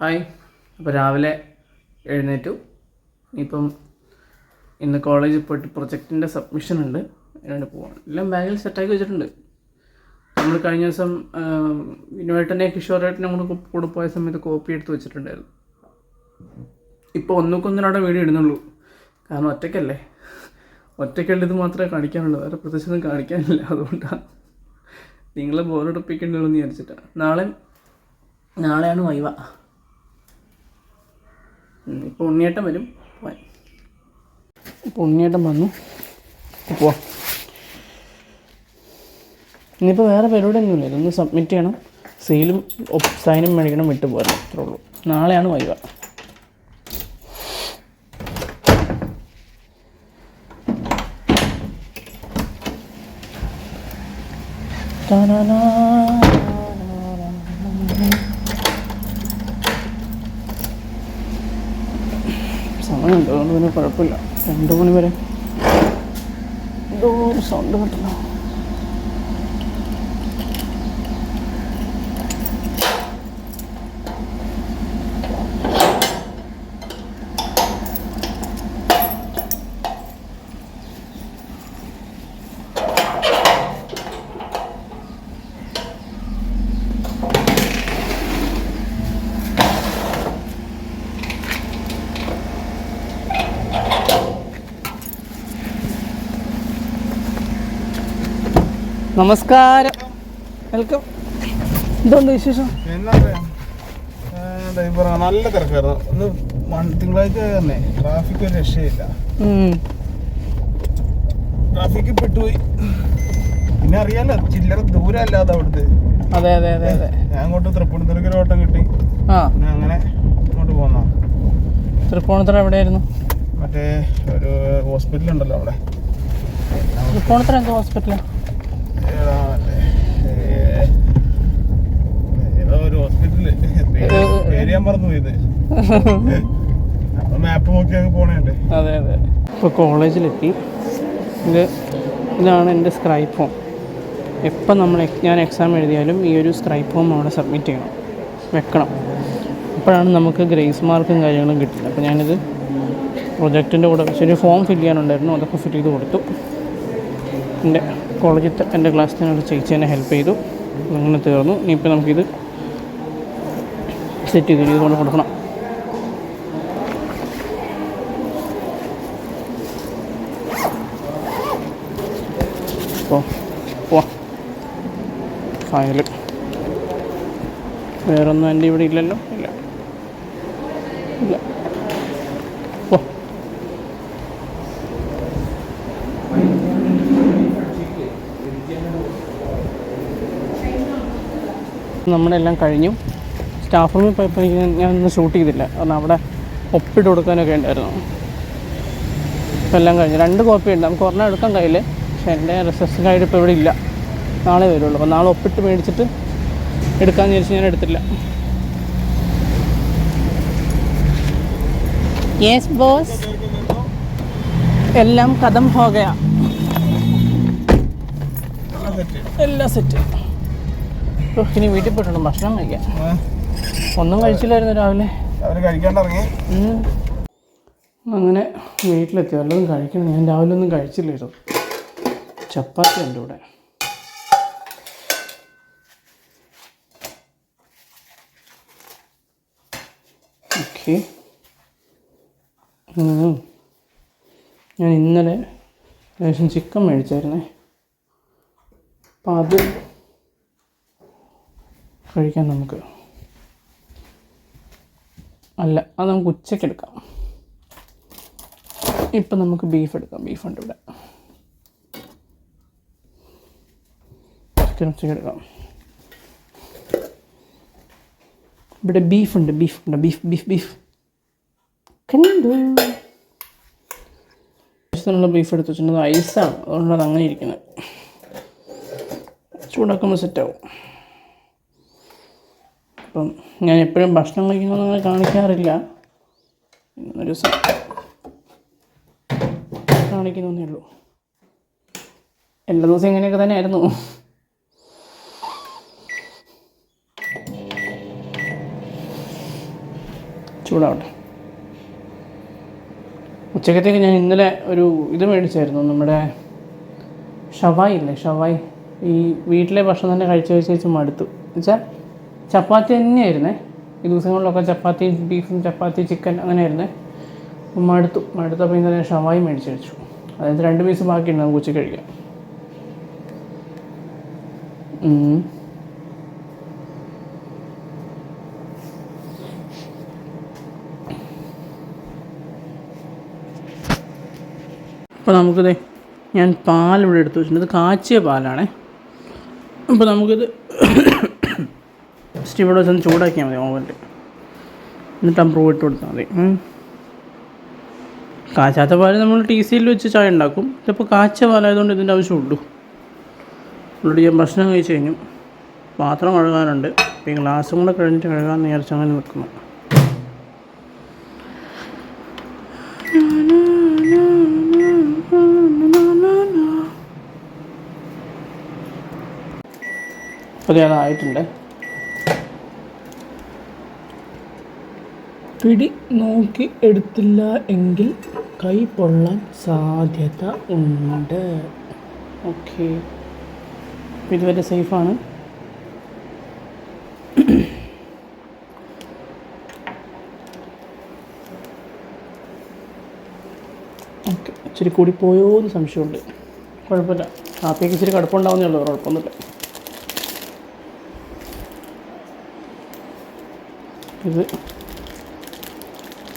Hi. അപ്പോൾ രാവിലെ എഴുന്നേറ്റു. ഇപ്പം ഇന്ന് കോളേജിൽ പോയിട്ട് പ്രൊജക്റ്റിൻ്റെ സബ്മിഷൻ ഉണ്ട്. അതിന് പോവാണ്. എല്ലാം ബാഗിൽ സെറ്റാക്കി വെച്ചിട്ടുണ്ട്. നമ്മൾ കഴിഞ്ഞ ദിവസം വിനുവേട്ടനെ കിഷോറേട്ടനെ കൂടെ പോയ സമയത്ത് കോപ്പി എടുത്ത് വെച്ചിട്ടുണ്ടായിരുന്നു. ഇപ്പോൾ ഒന്നിനോടെ വീഡിയോ ഇടുന്നുള്ളൂ. കാരണം ഒറ്റയ്ക്കല്ലേ, ഇത് മാത്രമേ കാണിക്കാനുള്ളൂ. വേറെ പ്രത്യേകിച്ചൊന്നും കാണിക്കാനില്ല. അതുകൊണ്ടാണ് നിങ്ങളെ ബോറടിപ്പിക്കേണ്ടതെന്ന് വിചാരിച്ചിട്ടാണ്. നാളെയാണ് വൈവ. ഇപ്പോൾ ഉണ്ണിയേട്ടൻ വരും. ഇപ്പോൾ ഉണ്ണിയേട്ടൻ വന്നു. പോവാം. ഇനിയിപ്പോൾ വേറെ പരിപാടിയൊന്നുമില്ല. ഇതൊന്ന് സബ്മിറ്റ് ചെയ്യണം, സീലും സൈനും മേടിക്കണം, വിട്ടു പോരണം. അത്രേ ഉള്ളൂ. നാളെയാണ് വൈവ. സമയമുണ്ട്, അതുകൊണ്ട് പിന്നെ കുഴപ്പമില്ല. 2 മണി വരെ എന്തോ ഒരു സൗണ്ട് കിട്ടണം. നമസ്കാരം, വെൽക്കം. എന്തുണ്ട് വിശേഷം? നല്ല തിരക്കായിരുന്നു. ഒന്ന് തിങ്കളാഴ്ച തന്നെ ട്രാഫിക് ഒരു രക്ഷയില്ല. ട്രാഫിക്ക് പെട്ടുപോയി. പിന്നെ അറിയാലോ, ചില്ലറ ദൂരം അല്ലാതെ അവിടുത്തെ. അതെ അതെ അതെ അതെ. ഞാൻ അങ്ങോട്ട് തൃപ്പൂണിത്തുറയ്ക്ക് ഒരു ഓട്ടം കിട്ടി. പിന്നെ അങ്ങനെ അങ്ങോട്ട് പോന്നാ. തൃപ്പൂണിത്തുറ എവിടെയായിരുന്നു? മറ്റേ ഒരു ഹോസ്പിറ്റൽ ഉണ്ടല്ലോ അവിടെ. തൃപ്പൂണിത്തുറ എന്താ ഹോസ്പിറ്റലാ? ഏതോ ഒരു ഹോസ്പിറ്റല്, പേര് ഞാൻ മറന്നു പോയത്. മാപ്പ് നോക്കി അങ്ങ് പോണേണ്ടേ. അതെ അതെ. ഇപ്പോൾ കോളേജിലെത്തി. ഇതാണ് എൻ്റെ സ്ക്രൈബ് ഫോം. എപ്പം ഞാൻ എക്സാം എഴുതിയാലും ഈ ഒരു സ്ക്രൈബ് ഫോം അവിടെ സബ്മിറ്റ് ചെയ്യണം, വെക്കണം. അപ്പോഴാണ് നമുക്ക് ഗ്രേസ് മാർക്കും കാര്യങ്ങളും കിട്ടുന്നത്. അപ്പോൾ ഞാനിത് പ്രൊജക്റ്റിൻ്റെ കൂടെ ഒരു ഫോം ഫില്ല് ചെയ്യാനുണ്ടായിരുന്നു, അതൊക്കെ ഫില്ല് ചെയ്ത് കൊടുത്തു. എൻ്റെ കോളേജിൽ എൻ്റെ ക്ലാസ്സിൽ ഒരു ചേച്ചി എന്നെ ഹെൽപ്പ് ചെയ്തു. അങ്ങനെ തീർന്നു. ഇനിയിപ്പോൾ നമുക്കിത് സെറ്റ് ചെയ്ത് കൊണ്ട് കൊടുക്കണം. അപ്പോൾ ഫയല് വേറൊന്നും എൻ്റെ ഇവിടെ ഇല്ലല്ലോ. ഇല്ല. നമ്മുടെ എല്ലാം കഴിഞ്ഞു. സ്റ്റാഫ് റൂമിൽ പോയപ്പോൾ ഞാനൊന്നും ഷൂട്ട് ചെയ്തില്ല, കാരണം അവിടെ ഒപ്പിട്ട് കൊടുക്കാനൊക്കെ ഉണ്ടായിരുന്നു. ഇപ്പം എല്ലാം കഴിഞ്ഞു. 2 കോപ്പി ഉണ്ട്. നമുക്ക് ഒരെണ്ണം എടുക്കാൻ കഴിയില്ല. പക്ഷേ എൻ്റെ റിസർച്ച് ഗൈഡ് ഇപ്പോൾ ഇവിടെ ഇല്ല, നാളെ വരുള്ളൂ. അപ്പോൾ നാളെ ഒപ്പിട്ട് മേടിച്ചിട്ട് എടുക്കാമെന്ന് വിചാരിച്ച് ഞാൻ എടുത്തില്ല. യെസ് ബോസ്, എല്ലാം ഖതം ഹോ ഗയാ. എല്ലാം സെറ്റ്. ഇനി വീട്ടിൽ പോയിട്ടുണ്ട് ഭക്ഷണം കഴിക്കാൻ. ഒന്നും കഴിച്ചില്ലായിരുന്നു രാവിലെ. അങ്ങനെ വീട്ടിലെത്തി. വല്ലതും കഴിക്കണം. ഞാൻ രാവിലെ ഒന്നും കഴിച്ചില്ലായിരുന്നു. ചപ്പാത്തി ഉണ്ട് ഇവിടെ. ഓക്കെ. ഞാൻ ഇന്നലെ ലേശം ചിക്കൻ മേടിച്ചായിരുന്നേ. അപ്പം അത് കഴിക്കാൻ നമുക്ക്. അല്ല, അത് നമുക്ക് ഉച്ചയ്ക്ക് എടുക്കാം. ഇപ്പം നമുക്ക് ബീഫ് എടുക്കാം. ബീഫുണ്ട് ഇവിടെ. ചിക്കൻ ഉച്ചയ്ക്ക് എടുക്കാം. ഇവിടെ ബീഫുണ്ട്. ബീഫ് കണ്ടു. ബീഫ് എടുത്ത് വെച്ചിട്ടുണ്ട്. ഐസാണ്, അതുകൊണ്ടാണ് അങ്ങനെ ഇരിക്കുന്നത്. ചൂടാക്കുമ്പോൾ സെറ്റാവും. അപ്പം ഞാൻ എപ്പോഴും ഭക്ഷണം കഴിക്കുന്നത് അങ്ങനെ കാണിക്കാറില്ല. ഇന്നൊരു ദിവസം കാണിക്കുന്നേ ഉള്ളൂ. എല്ലാ ദിവസവും ഇങ്ങനെയൊക്കെ തന്നെ ആയിരുന്നു. ചൂടാവട്ടെ. ഉച്ചക്കത്തേക്ക് ഞാൻ ഇന്നലെ ഒരു ഇത് മേടിച്ചായിരുന്നു, നമ്മുടെ ഷവായി ഇല്ലേ, ഷവായി. ഈ വീട്ടിലെ ഭക്ഷണം തന്നെ കഴിച്ച് മടുത്തു. എന്നുവെച്ചാൽ ചപ്പാത്തി തന്നെയായിരുന്നേ ഈ ദിവസങ്ങളിലൊക്കെ, ചപ്പാത്തി ബീഫും ചപ്പാത്തി ചിക്കൻ അങ്ങനെയായിരുന്നേ. അപ്പം മടുത്തപ്പോൾ ഇന്നലെ ഷവായി മേടിച്ച് കഴിച്ചു. അതായത് 2 പീസ് ബാക്കിയുണ്ട്, നമുക്ക് ഉച്ചയ്ക്ക് കഴിക്കാം. അപ്പോൾ നമുക്കിത്, ഞാൻ പാലിവിടെ എടുത്ത് വെച്ചിട്ടുണ്ട്. ഇത് കാച്ചിയ പാലാണേ. അപ്പോൾ നമുക്കിത് ജസ്റ്റ് ഇവിടെ വെച്ചൊന്ന് ചൂടാക്കിയാൽ മതി ഓവനിൽ. എന്നിട്ട് അമ്പ്രൂവ് ഇട്ട് കൊടുത്താൽ മതി. കാച്ചാത്ത പാൽ നമ്മൾ TCയിൽ വെച്ച് ചായ ഉണ്ടാക്കും. ഇതിപ്പോൾ കാച്ചിയ പാലായതുകൊണ്ട് ഇതിൻ്റെ ആവശ്യമുള്ളൂ. ഇവിടെ ഞാൻ ഭക്ഷണം കഴിച്ച് കഴിഞ്ഞു. പാത്രം കഴുകാനുണ്ട്. അപ്പോൾ ഈ ഗ്ലാസും കൂടെ കഴിഞ്ഞിട്ട് കഴുകാമെന്ന് വിചാരിച്ച് അങ്ങനെ നിൽക്കുന്നു. അപ്പോൾ അതായിട്ടുണ്ട്. പിടി നോക്കി എടുത്തില്ല എങ്കിൽ കൈ പൊള്ളാൻ സാധ്യത ഉണ്ട്. ഓക്കെ, ഇതുവരെ സേഫാണ്. ഓക്കെ, ഇച്ചിരി കൂടി പോയോ എന്ന് സംശയമുണ്ട്. കുഴപ്പമില്ല, കാപ്പിയൊക്കെ ഇച്ചിരി കടുപ്പുണ്ടാവുന്നേ ഉള്ളൂ, കുഴപ്പമൊന്നുമില്ല. ഇത്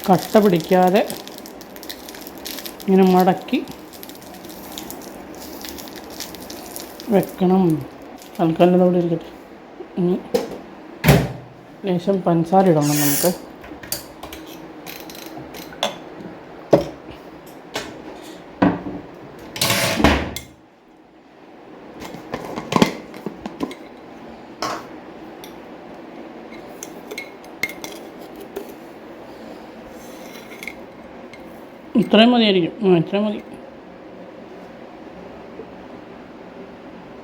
കട്ട പിടിക്കാതെ ഇങ്ങനെ മടക്കി വെക്കണം. തൽക്കാലം അവിടെ ഇരിക്കട്ടെ. ഇനി ലേശം പഞ്ചസാര ഇടണം നമുക്ക്. ഇത്രയും മതിയായിരിക്കും. ഇത്രയും മതി.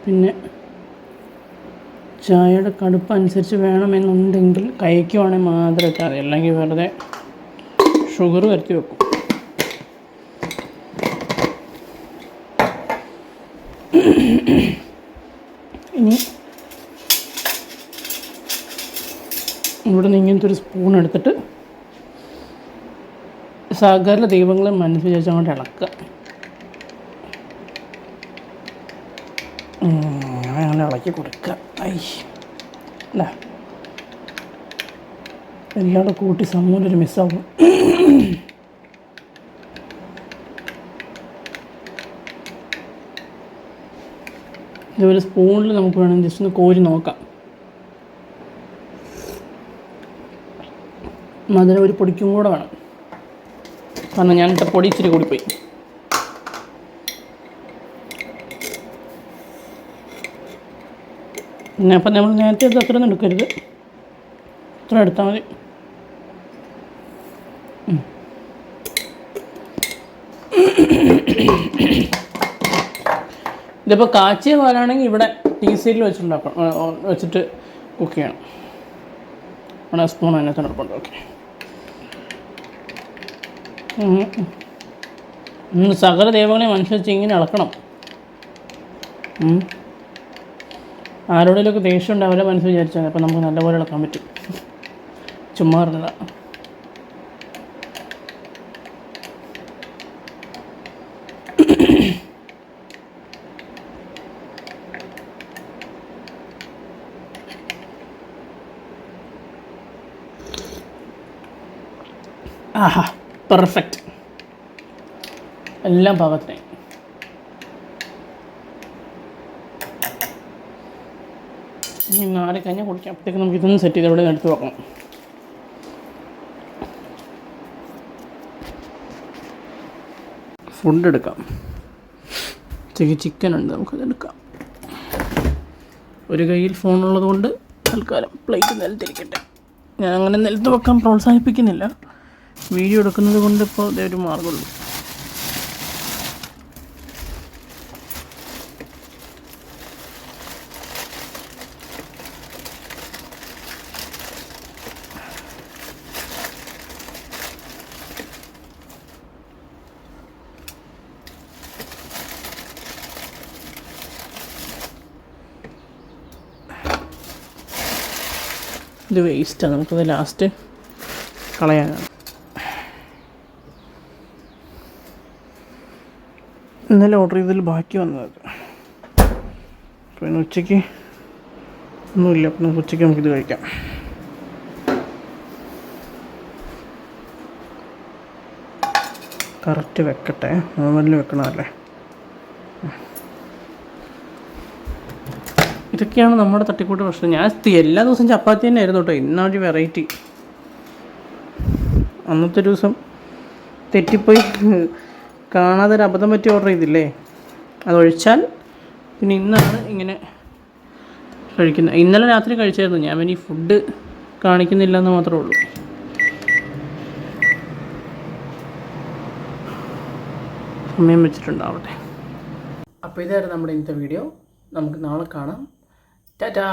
പിന്നെ ചായയുടെ കടുപ്പം അനുസരിച്ച് വേണമെന്നുണ്ടെങ്കിൽ കഴിക്കുവാണെങ്കിൽ മാത്രം ഇട്ടാൽ മതി, അല്ലെങ്കിൽ വെറുതെ ഷുഗർ വരുത്തി വെക്കും. ഇനി ഇവിടെ നിന്ന് ഇങ്ങനത്തെ ഒരു സ്പൂൺ എടുത്തിട്ട് സകല ദൈവങ്ങളെ മനസ്സിൽ വിചാരിച്ച് അങ്ങോട്ട് ഇളക്കുക. അങ്ങനെ ഇളക്കി കൊടുക്കുക. അല്ല, എല്ലാവരുടെ കൂട്ടി സമൂലൊരു മിസ്സാവും. ഇതുപോലെ സ്പൂണിൽ നമുക്ക് വേണമെങ്കിൽ ജസ്റ്റ് ഒന്ന് കോരി നോക്കാം. മധുരം ഒരു പൊടിക്കും കൂടെ വേണം, കാരണം ഞാനിട്ട പൊടി ഇച്ചിരി കൂടിപ്പോയി. പിന്നെ അപ്പം നമ്മൾ നേരത്തെ എടുത്ത് അത്ര ഒന്നും എടുക്കരുത്, ഇത്ര എടുത്താൽ മതി. ഇതിപ്പോൾ കാച്ചിയ പാലാണെങ്കിൽ ഇവിടെ TCയിൽ വെച്ചിട്ട് കുക്ക് ചെയ്യണം. അവിടെ സ്പൂൺ അതിനകത്ത് നടപ്പുണ്ട്. ഓക്കെ, സകല ദൈവങ്ങളെ മനസ്സിൽ ഇങ്ങനെ ഇളക്കണം. ആരോടെങ്കിലൊക്കെ ദേഷ്യം ഉണ്ട് അവരെ മനസ്സിൽ വിചാരിച്ചാൽ അപ്പോൾ നമുക്ക് നല്ലപോലെ ഇളക്കാൻ പറ്റും. ചുമ്മാ പറഞ്ഞതാ. ആഹാ, പെർഫെക്റ്റ്. എല്ലാം പാകത്തിനായി. ഇനി 4 കഴിഞ്ഞാൽ കുടിക്കാം. അപ്പോഴത്തേക്ക് നമുക്ക് ഇതൊന്ന് സെറ്റ് ചെയ്ത് ഇവിടെ എടുത്ത് വെക്കണം. ഫുഡ് എടുക്കാം. ചിക്കൻ ഉണ്ട്, നമുക്കത് എടുക്കാം. ഒരു കയ്യിൽ ഫോണുള്ളത് കൊണ്ട് തൽക്കാലം പ്ലേറ്റ് നിലത്തിരിക്കട്ടെ. ഞാൻ അങ്ങനെ നിലത്ത് വെക്കാൻ പ്രോത്സാഹിപ്പിക്കുന്നില്ല, വീഡിയോ എടുക്കുന്നത് കൊണ്ട് ഇപ്പോൾ അതേ ഒരു മാർഗമുള്ളൂ. ഇത് വേസ്റ്റാണ്, നമുക്കത് ലാസ്റ്റ് കളയാനാണ്. ഇന്നലെ ഓർഡർ ചെയ്തതിൽ ബാക്കി വന്നത്. പിന്നെ ഉച്ചയ്ക്ക് ഒന്നുമില്ല, പിന്നെ ഉച്ചയ്ക്ക് നമുക്കിത് കഴിക്കാം. കറക്റ്റ് വെക്കട്ടെ, നോർമലിൽ വെക്കണമല്ലേ. ഇതൊക്കെയാണ് നമ്മുടെ തട്ടിക്കൂട്ട് പ്രശ്നം. ഞാൻ എല്ലാ ദിവസവും ചപ്പാത്തി തന്നെ ആയിരുന്നു കേട്ടോ. ഇന്നൊരു വെറൈറ്റി. അന്നത്തെ ദിവസം തെറ്റിപ്പോയി കാണാതെ ഒരു അബദ്ധം പറ്റി ഓർഡർ ചെയ്തില്ലേ, അതൊഴിച്ചാൽ പിന്നെ ഇന്നാണ് ഇങ്ങനെ കഴിക്കുന്നത്. ഇന്നലെ രാത്രി കഴിച്ചായിരുന്നു ഞാൻ, പിന്നെ ഈ ഫുഡ് കാണിക്കുന്നില്ല എന്ന് മാത്രമേ ഉള്ളൂ. സമയം വെച്ചിട്ടുണ്ടാവട്ടെ. അപ്പോൾ ഇതായിരുന്നു നമ്മുടെ ഇന്നത്തെ വീഡിയോ. നമുക്ക് നാളെ കാണാം. ടാറ്റാ.